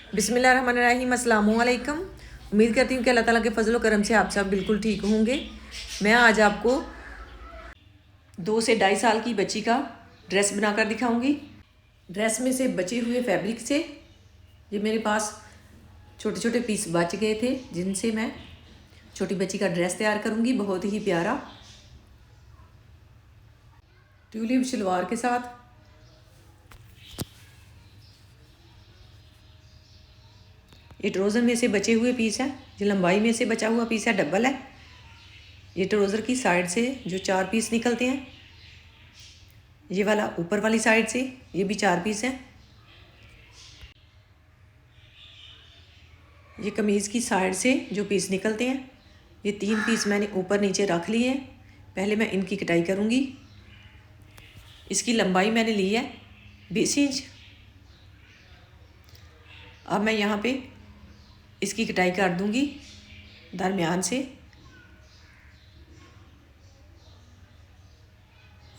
बिस्मिल्लाहिर्रहमानिर्रहीम, अस्सलामु अलैकुम। उम्मीद करती हूँ कि अल्लाह ताला के फजल करम से आप सब बिल्कुल ठीक होंगे। मैं आज आपको 2 से 2.5 साल की बच्ची का ड्रेस बनाकर दिखाऊंगी। ड्रेस में से बचे हुए फैब्रिक से ये मेरे पास छोटे छोटे पीस बच गए थे, जिनसे मैं छोटी बच्ची का ड्रेस तैयार करूँगी। बहुत ही प्यारा ट्यूलिप शलवार के साथ। ये ट्राउज़र में से बचे हुए पीस है, जो लंबाई में से बचा हुआ पीस है डबल है। ये ट्राउज़र की साइड से जो 4 पीस निकलते हैं, ये वाला ऊपर वाली साइड से ये भी 4 पीस हैं। ये कमीज़ की साइड से जो पीस निकलते हैं, ये 3 पीस मैंने ऊपर नीचे रख लिए हैं। पहले मैं इनकी कटाई करूँगी। इसकी लंबाई मैंने ली है 20 इंच। अब मैं यहाँ पे इसकी कटाई कर दूँगी दरमियान से,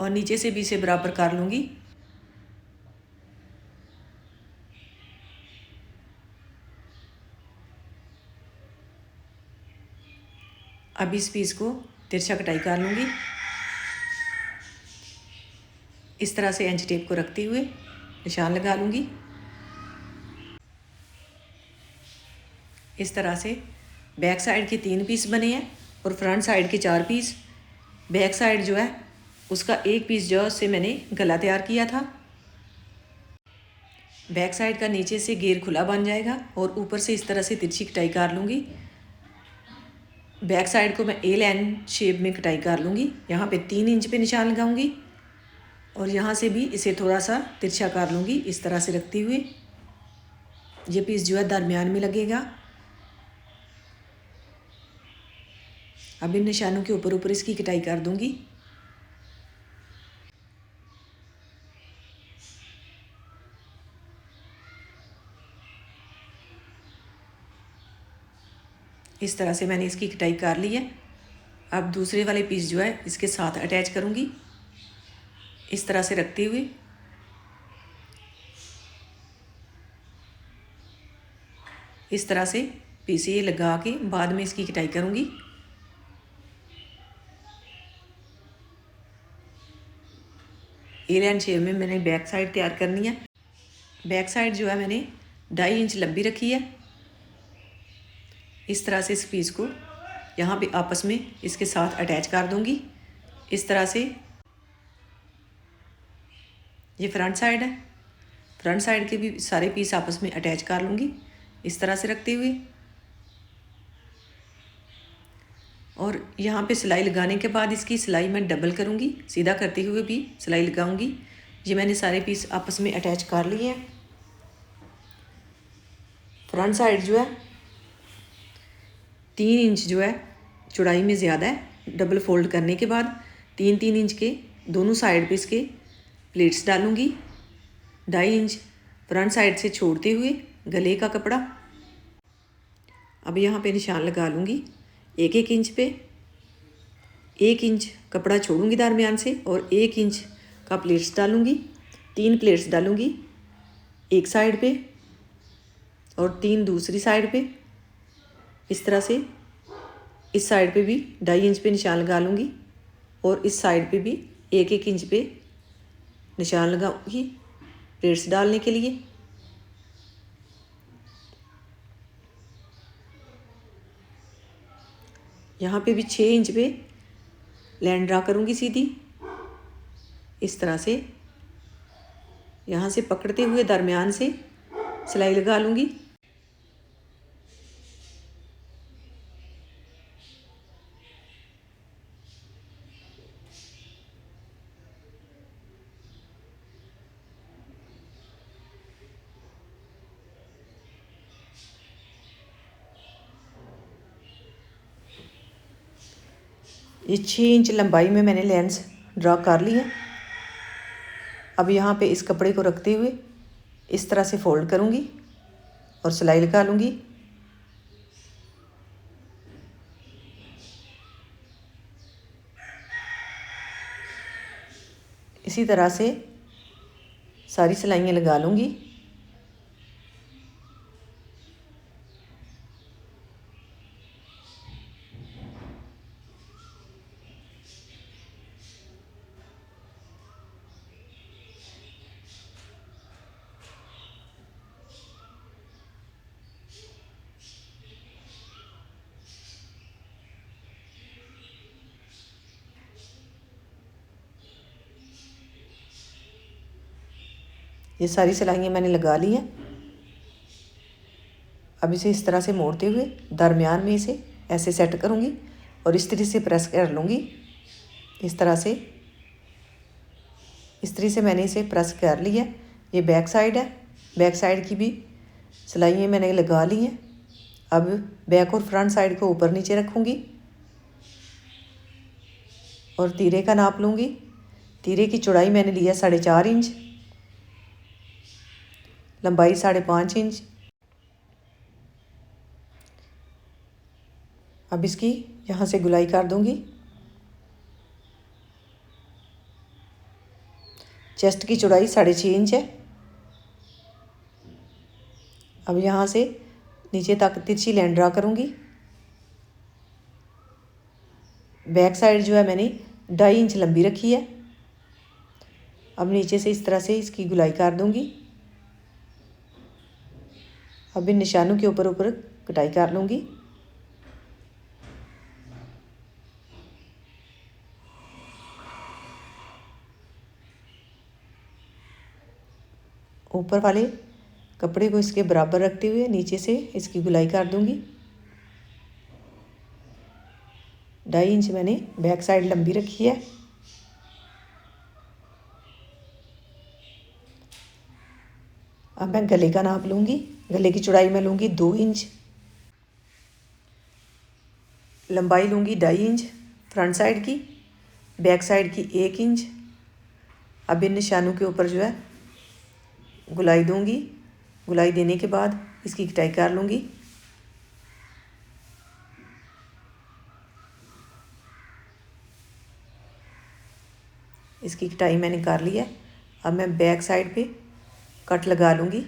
और नीचे से भी इसे बराबर कर लूँगी। अब इस पीस को तिरछा कटाई कर लूँगी। इस तरह से इंच टेप को रखते हुए निशान लगा लूँगी। इस तरह से बैक साइड के 3 पीस बने हैं और फ्रंट साइड के 4 पीस। बैक साइड जो है उसका 1 पीस जो से मैंने गला तैयार किया था। बैक साइड का नीचे से घेर खुला बन जाएगा और ऊपर से इस तरह से तिरछी कटाई कर लूँगी। बैक साइड को मैं ए लाइन शेप में कटाई कर लूँगी। यहाँ पे 3 इंच पे निशान लगाऊंगी और यहाँ से भी इसे थोड़ा सा तिरछा कर लूँगी, इस तरह से रखते हुए। ये पीस जो है दरमियान में लगेगा। अब इन निशानों के ऊपर ऊपर इसकी कटाई कर दूँगी। इस तरह से मैंने इसकी कटाई कर ली है। अब दूसरे वाले पीस जो है इसके साथ अटैच करूँगी, इस तरह से रखते हुए। इस तरह से पीस ये लगा के बाद में इसकी कटाई करूँगी। ए लाइन शेप में मैंने बैक साइड तैयार करनी है। बैक साइड जो है मैंने 2.5 इंच लंबी रखी है। इस तरह से इस पीस को यहाँ पे आपस में इसके साथ अटैच कर दूँगी। इस तरह से ये फ्रंट साइड है। फ्रंट साइड के भी सारे पीस आपस में अटैच कर लूँगी, इस तरह से रखते हुए। और यहाँ पे सिलाई लगाने के बाद इसकी सिलाई मैं डबल करूँगी, सीधा करते हुए भी सिलाई लगाऊँगी। ये मैंने सारे पीस आपस में अटैच कर लिए हैं। फ्रंट साइड जो है 3 इंच जो है चौड़ाई में ज़्यादा है। डबल फोल्ड करने के बाद 3-3 इंच के दोनों साइड पे इसके प्लेट्स डालूँगी। 2.5 इंच फ्रंट साइड से छोड़ते हुए गले का कपड़ा। अब यहाँ पे निशान लगा लूँगी 1-1 इंच पे। 1 इंच कपड़ा छोड़ूंगी दरमियान से और 1 इंच का प्लेट्स डालूँगी। 3 प्लेट्स डालूँगी एक साइड पे और 3 दूसरी साइड पे। इस तरह से इस साइड पे भी 2.5 इंच पे निशान लगा लूँगी और इस साइड पे भी 1-1 इंच पे निशान लगाऊँगी प्लेट्स डालने के लिए। यहाँ पे भी 6 इंच पे लाइन ड्रा करूँगी सीधी। इस तरह से यहाँ से पकड़ते हुए दरमियान से सिलाई लगा लूँगी। ये 6 इंच लंबाई में मैंने लेंस ड्रा कर ली है। अब यहाँ पे इस कपड़े को रखते हुए इस तरह से फोल्ड करूँगी और सिलाई लगा लूँगी। इसी तरह से सारी सिलाइयाँ लगा लूँगी। ये सारी सिलाइयाँ मैंने लगा ली हैं। अब इसे इस तरह से मोड़ते हुए दरमियान में इसे ऐसे सेट करूँगी और इस तरह से प्रेस कर लूँगी। इस तरह से मैंने इसे प्रेस कर लिया। ये बैक साइड है, बैक साइड की भी सिलाइयाँ मैंने लगा ली हैं। अब बैक और फ्रंट साइड को ऊपर नीचे रखूँगी और तीरे का नाप लूँगी। तीरे की चौड़ाई मैंने लिया 4.5 इंच, लंबाई 5.5 इंच। अब इसकी यहाँ से गुलाई कर दूँगी। चेस्ट की चौड़ाई 6.5 इंच है। अब यहाँ से नीचे तक तिरछी लाइन ड्रा करूँगी। बैक साइड जो है मैंने 2.5 इंच लंबी रखी है। अब नीचे से इस तरह से इसकी गुलाई कर दूँगी। अब इन निशानों के ऊपर ऊपर कटाई कर लूँगी। ऊपर वाले कपड़े को इसके बराबर रखते हुए नीचे से इसकी गुलाई कर दूँगी। 2.5 इंच मैंने बैक साइड लंबी रखी है। अब मैं गले का नाप लूँगी। गले की चौड़ाई मैं लूँगी 2 इंच, लंबाई लूँगी 2.5 इंच फ्रंट साइड की, बैक साइड की 1 इंच। अब इन निशानों के ऊपर जो है गुलाई दूँगी। गुलाई देने के बाद इसकी कटाई कर लूँगी। इसकी कटाई मैंने कर ली है। अब मैं बैक साइड पे कट लगा लूँगी।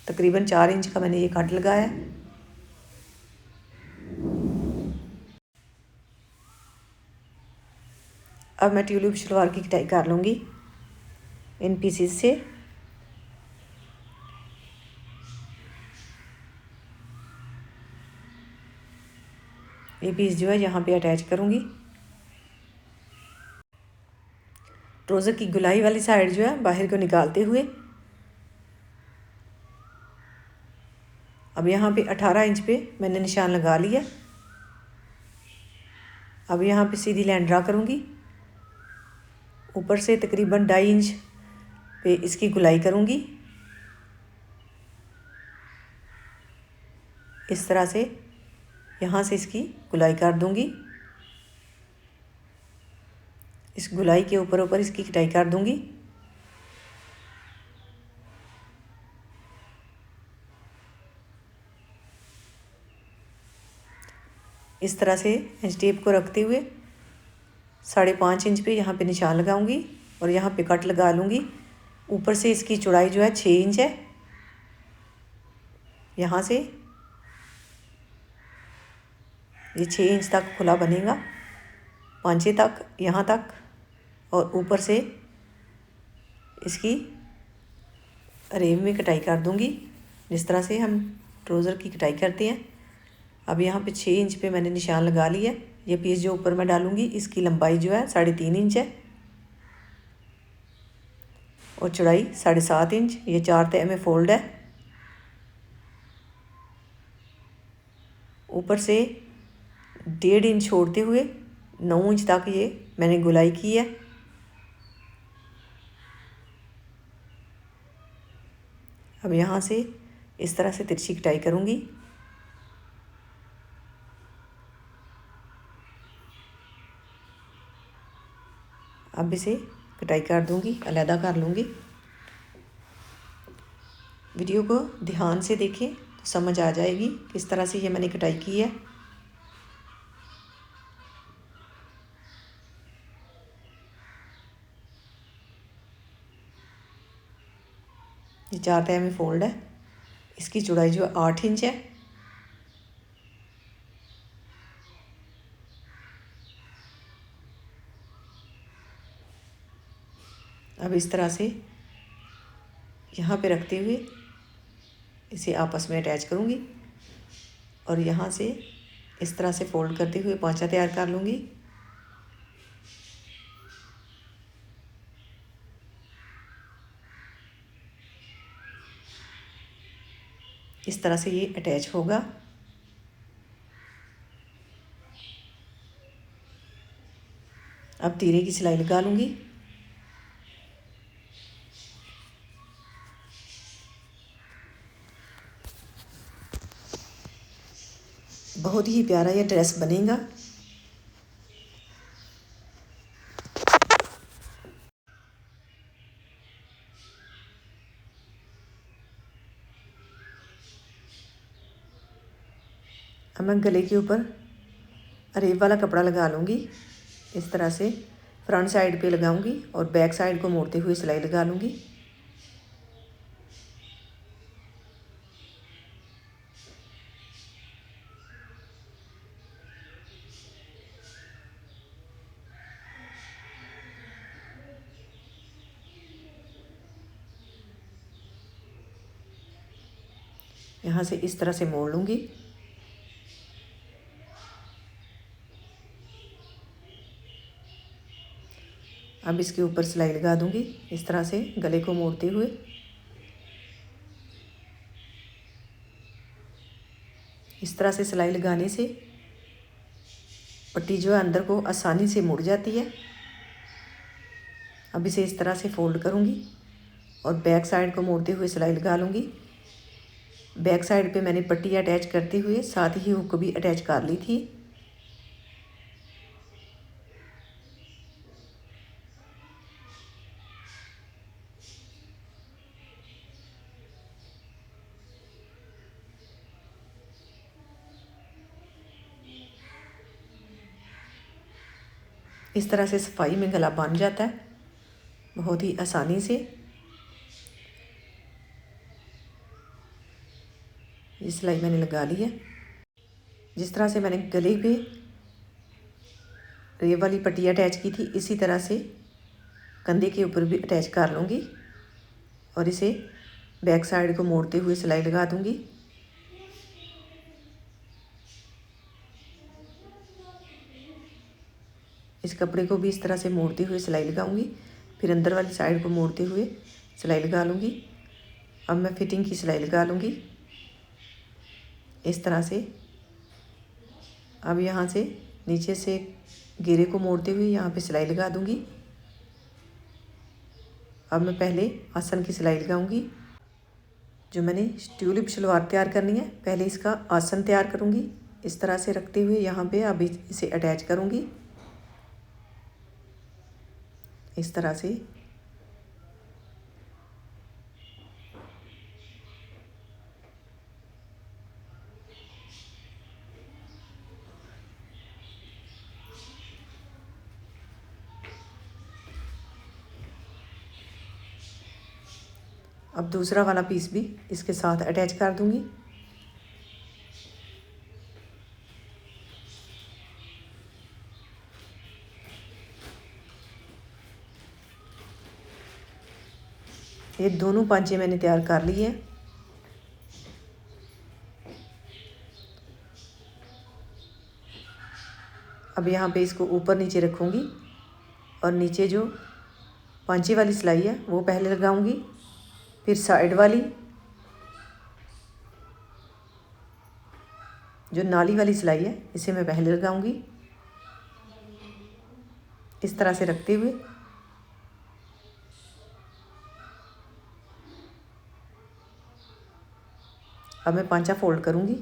तकरीबन 4 इंच का मैंने ये कट लगाया है। अब मैं ट्यूलिप शलवार की कटाई कर लूँगी इन पीसेस से। ये पीस जो है यहाँ पे अटैच करूँगी। ट्राउज़र की गुलाई वाली साइड जो है बाहर को निकालते हुए अब यहाँ पे 18 इंच पे मैंने निशान लगा लिया। अब यहाँ पे सीधी लाइन ड्रा करूँगी। ऊपर से तकरीबन 2.5 इंच पे इसकी गुलाई करूँगी। इस तरह से यहाँ से इसकी गुलाई कर दूँगी। इस गुलाई के ऊपर ऊपर इसकी कटाई कर दूँगी। इस तरह से इंच टेप को रखते हुए 5.5 इंच पे यहाँ पे निशान लगाऊंगी और यहाँ पे कट लगा लूँगी। ऊपर से इसकी चौड़ाई जो है 6 इंच है। यहाँ से ये 6 इंच तक खुला बनेगा, पांचे तक यहाँ तक, और ऊपर से इसकी रेव में कटाई कर दूँगी जिस तरह से हम ट्राउज़र की कटाई करते हैं। अब यहाँ पे 6 इंच पे मैंने निशान लगा लिया है। ये पीस जो ऊपर मैं डालूँगी इसकी लंबाई जो है 3.5 इंच है और चौड़ाई 7.5 इंच। ये 4 तह में फोल्ड है। ऊपर से 1.5 इंच छोड़ते हुए 9 इंच तक ये मैंने गुलाई की है। अब यहाँ से इस तरह से तिरछी कटाई करूँगी। अब इसे कटाई कर दूँगी, अलहदा कर लूँगी। वीडियो को ध्यान से देखें तो समझ आ जाएगी किस तरह से ये मैंने कटाई की है। ये 4 तह में फोल्ड है। इसकी चौड़ाई जो है 8 इंच है। अब इस तरह से यहाँ पे रखते हुए इसे आपस में अटैच करूँगी और यहाँ से इस तरह से फोल्ड करते हुए पोंचा तैयार कर लूँगी। इस तरह से ये अटैच होगा। अब तीरे की सिलाई लगा लूँगी। बहुत ही प्यारा ये ड्रेस बनेगा। अब मैं गले के ऊपर अरेब वाला कपड़ा लगा लूँगी। इस तरह से फ्रंट साइड पे लगाऊंगी और बैक साइड को मोड़ते हुए सिलाई लगा लूँगी। यहाँ से इस तरह से मोड़ लूँगी। अब इसके ऊपर सिलाई लगा दूँगी इस तरह से गले को मोड़ते हुए। इस तरह से सिलाई लगाने से पट्टी जो है अंदर को आसानी से मुड़ जाती है। अब इसे इस तरह से फोल्ड करूँगी और बैक साइड को मोड़ते हुए सिलाई लगा लूँगी। बैक साइड पे मैंने पट्टी अटैच करते हुए साथ ही हुक भी अटैच कर ली थी। इस तरह से सफाई में गला बन जाता है बहुत ही आसानी से। ये सिलाई मैंने लगा ली है। जिस तरह से मैंने गले पे रेब वाली पट्टी अटैच की थी इसी तरह से कंधे के ऊपर भी अटैच कर लूँगी और इसे बैक साइड को मोड़ते हुए सिलाई लगा दूँगी। इस कपड़े को भी इस तरह से मोड़ते हुए सिलाई लगाऊंगी, फिर अंदर वाली साइड को मोड़ते हुए सिलाई लगा लूँगी। अब मैं फिटिंग की सिलाई लगा लूँगी इस तरह से। अब यहाँ से नीचे से घेरे को मोड़ते हुए यहाँ पे सिलाई लगा दूँगी। अब मैं पहले आसन की सिलाई लगाऊंगी। जो मैंने ट्यूलिप शलवार तैयार करनी है, पहले इसका आसन तैयार करूँगी इस तरह से रखते हुए यहाँ पे अब इसे अटैच करूँगी इस तरह से। अब दूसरा वाला पीस भी इसके साथ अटैच कर दूँगी। ये दोनों पांचे मैंने तैयार कर लिए हैं। अब यहाँ पे इसको ऊपर नीचे रखूँगी और नीचे जो पांचे वाली सिलाई है वो पहले लगाऊंगी, फिर साइड वाली जो नाली वाली सिलाई है इसे मैं पहले लगाऊंगी इस तरह से रखते हुए। अब मैं पांचा फोल्ड करूँगी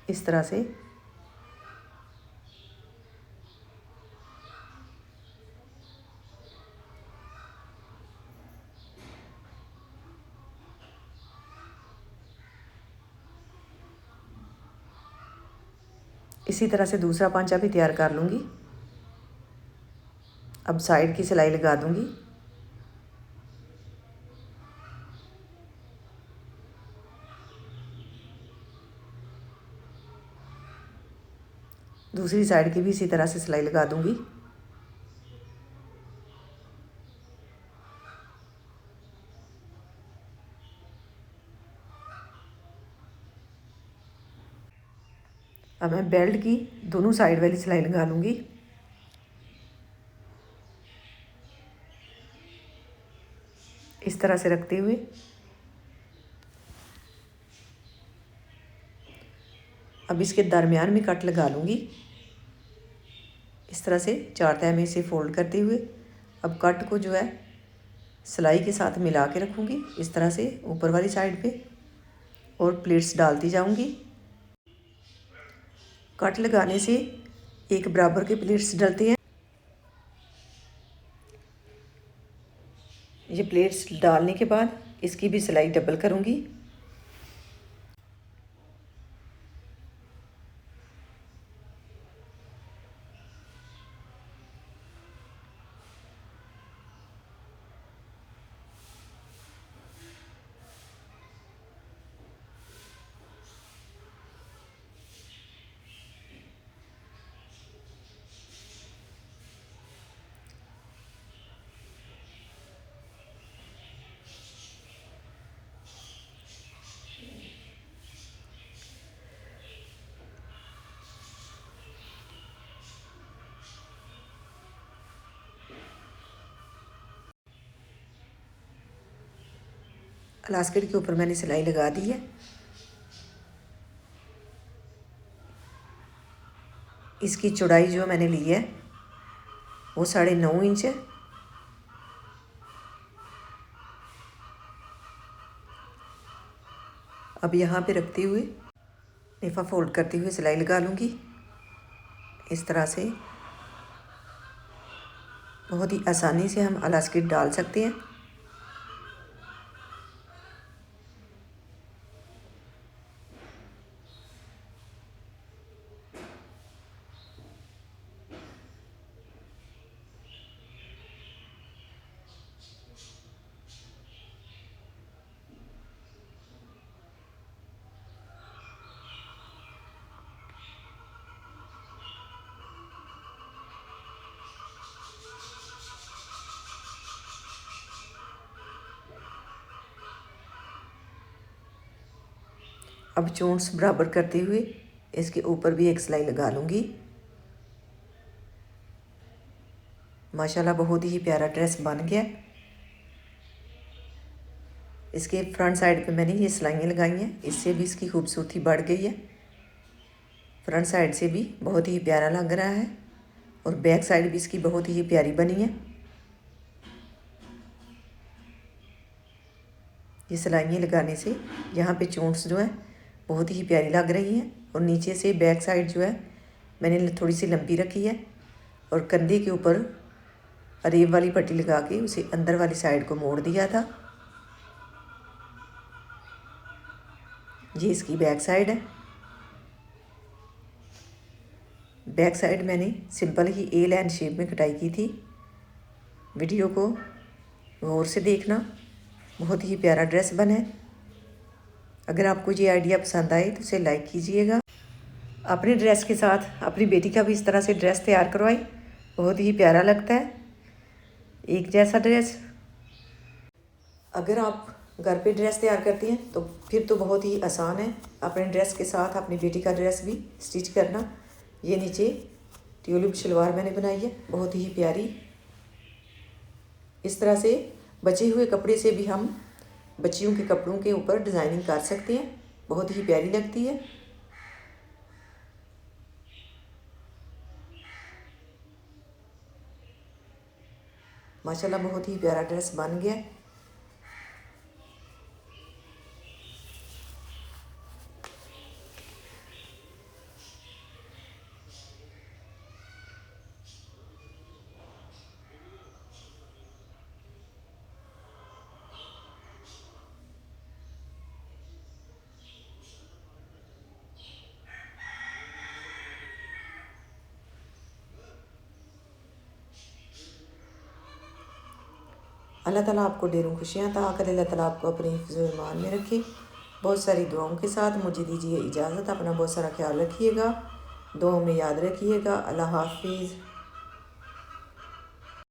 इस तरह से। इसी तरह से दूसरा पांचा भी तैयार कर लूँगी। अब साइड की सिलाई लगा दूँगी। दूसरी साइड की भी इसी तरह से सिलाई लगा दूँगी। अब मैं बेल्ट की दोनों साइड वाली सिलाई लगा लूँगी। इस तरह से रखते हुए अब इसके दरमियान में कट लगा लूँगी। इस तरह से 4 तह में इसे फोल्ड करते हुए अब कट को जो है सिलाई के साथ मिला के रखूँगी इस तरह से ऊपर वाली साइड पे और प्लेट्स डालती जाऊँगी। कट लगाने से एक बराबर के प्लेट्स डलते हैं। ये प्लेट्स डालने के बाद इसकी भी सिलाई डबल करूँगी। इलास्टिक के ऊपर मैंने सिलाई लगा दी है। इसकी चौड़ाई जो मैंने ली है वो 9.5 इंच है। अब यहाँ पे रखते हुए नेफा फोल्ड करते हुए सिलाई लगा लूँगी। इस तरह से बहुत ही आसानी से हम इलास्टिक डाल सकते हैं। अब चोंस बराबर करते हुए इसके ऊपर भी एक सिलाई लगा लूँगी। माशाल्लाह बहुत ही प्यारा ड्रेस बन गया। इसके फ्रंट साइड पे मैंने ये सिलाइयाँ लगाई हैं, इससे भी इसकी खूबसूरती बढ़ गई है। फ्रंट साइड से भी बहुत ही प्यारा लग रहा है और बैक साइड भी इसकी बहुत ही प्यारी बनी है। ये सिलाइयाँ लगाने से यहाँ पे चोंस जो है बहुत ही प्यारी लग रही हैं और नीचे से बैक साइड जो है मैंने थोड़ी सी लंबी रखी है और कंधे के ऊपर अरेब वाली पट्टी लगा के उसे अंदर वाली साइड को मोड़ दिया था। ये इसकी बैक साइड है। बैक साइड मैंने सिंपल ही ए लाइन शेप में कटाई की थी। वीडियो को गौर से देखना, बहुत ही प्यारा ड्रेस बना है। अगर आपको ये आइडिया पसंद आए तो उसे लाइक कीजिएगा। अपने ड्रेस के साथ अपनी बेटी का भी इस तरह से ड्रेस तैयार करवाएं, बहुत ही प्यारा लगता है एक जैसा ड्रेस। अगर आप घर पे ड्रेस तैयार करती हैं तो फिर तो बहुत ही आसान है अपने ड्रेस के साथ अपनी बेटी का ड्रेस भी स्टिच करना। ये नीचे ट्यूलिप शलवार मैंने बनाई है, बहुत ही प्यारी। इस तरह से बचे हुए कपड़े से भी हम बच्चियों के कपड़ों के ऊपर डिज़ाइनिंग कर सकते हैं, बहुत ही प्यारी लगती है। माशाल्लाह बहुत ही प्यारा ड्रेस बन गया। अल्लाह ताला आपको ढेरों खुशियाँ अता करे। अल्लाह ताला आपको अपने हिफ्ज़-ओ ईमान में रखे। बहुत सारी दुआओं के साथ मुझे दीजिए इजाज़त। अपना बहुत सारा ख्याल रखिएगा, दुआओं में याद रखिएगा। अल्लाह हाफिज़।